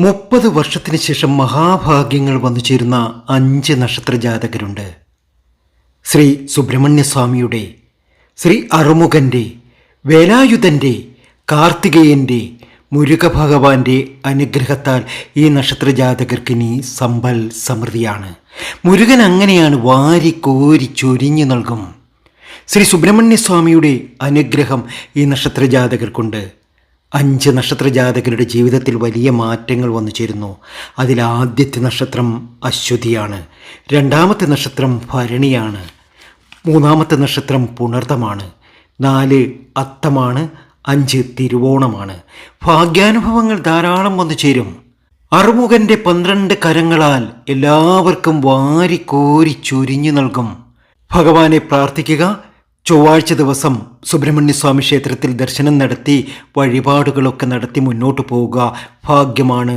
30 വർഷത്തിന് ശേഷം മഹാഭാഗ്യങ്ങൾ വന്നു ചേരുന്ന 5 നക്ഷത്ര ജാതകരുണ്ട്. ശ്രീ സുബ്രഹ്മണ്യസ്വാമിയുടെ, ശ്രീ അറുമുഖൻ്റെ, വേലായുധൻ്റെ, കാർത്തികേയൻ്റെ, മുരുക ഭഗവാന്റെ അനുഗ്രഹത്താൽ ഈ നക്ഷത്ര ജാതകർക്ക് ഇനി സമ്പൽ സമൃദ്ധിയാണ്. മുരുകൻ അങ്ങനെയാണ് വാരി കോരി ചൊരിഞ്ഞു നൽകും. ശ്രീ സുബ്രഹ്മണ്യസ്വാമിയുടെ അനുഗ്രഹം ഈ നക്ഷത്ര ജാതകർക്കുണ്ട്. 5 നക്ഷത്ര ജാതകരുടെ ജീവിതത്തിൽ വലിയ മാറ്റങ്ങൾ വന്നു ചേരുന്നു. അതിൽ ആദ്യത്തെ നക്ഷത്രം അശ്വതിയാണ്, രണ്ടാമത്തെ നക്ഷത്രം ഭരണിയാണ്, മൂന്നാമത്തെ നക്ഷത്രം പുണർതമാണ്, 4 അത്തമാണ്, 5 തിരുവോണമാണ്. ഭാഗ്യാനുഭവങ്ങൾ ധാരാളം വന്നു ചേരും. അറുമുഖൻ്റെ 12 കരങ്ങളാൽ എല്ലാവർക്കും വാരിക്കോരി ചൊരിഞ്ഞു നൽകും. ഭഗവാനെ പ്രാർത്ഥിക്കുക. ചൊവ്വാഴ്ച ദിവസം സുബ്രഹ്മണ്യസ്വാമി ക്ഷേത്രത്തിൽ ദർശനം നടത്തി വഴിപാടുകളൊക്കെ നടത്തി മുന്നോട്ട് പോവുക. ഭാഗ്യമാണ്.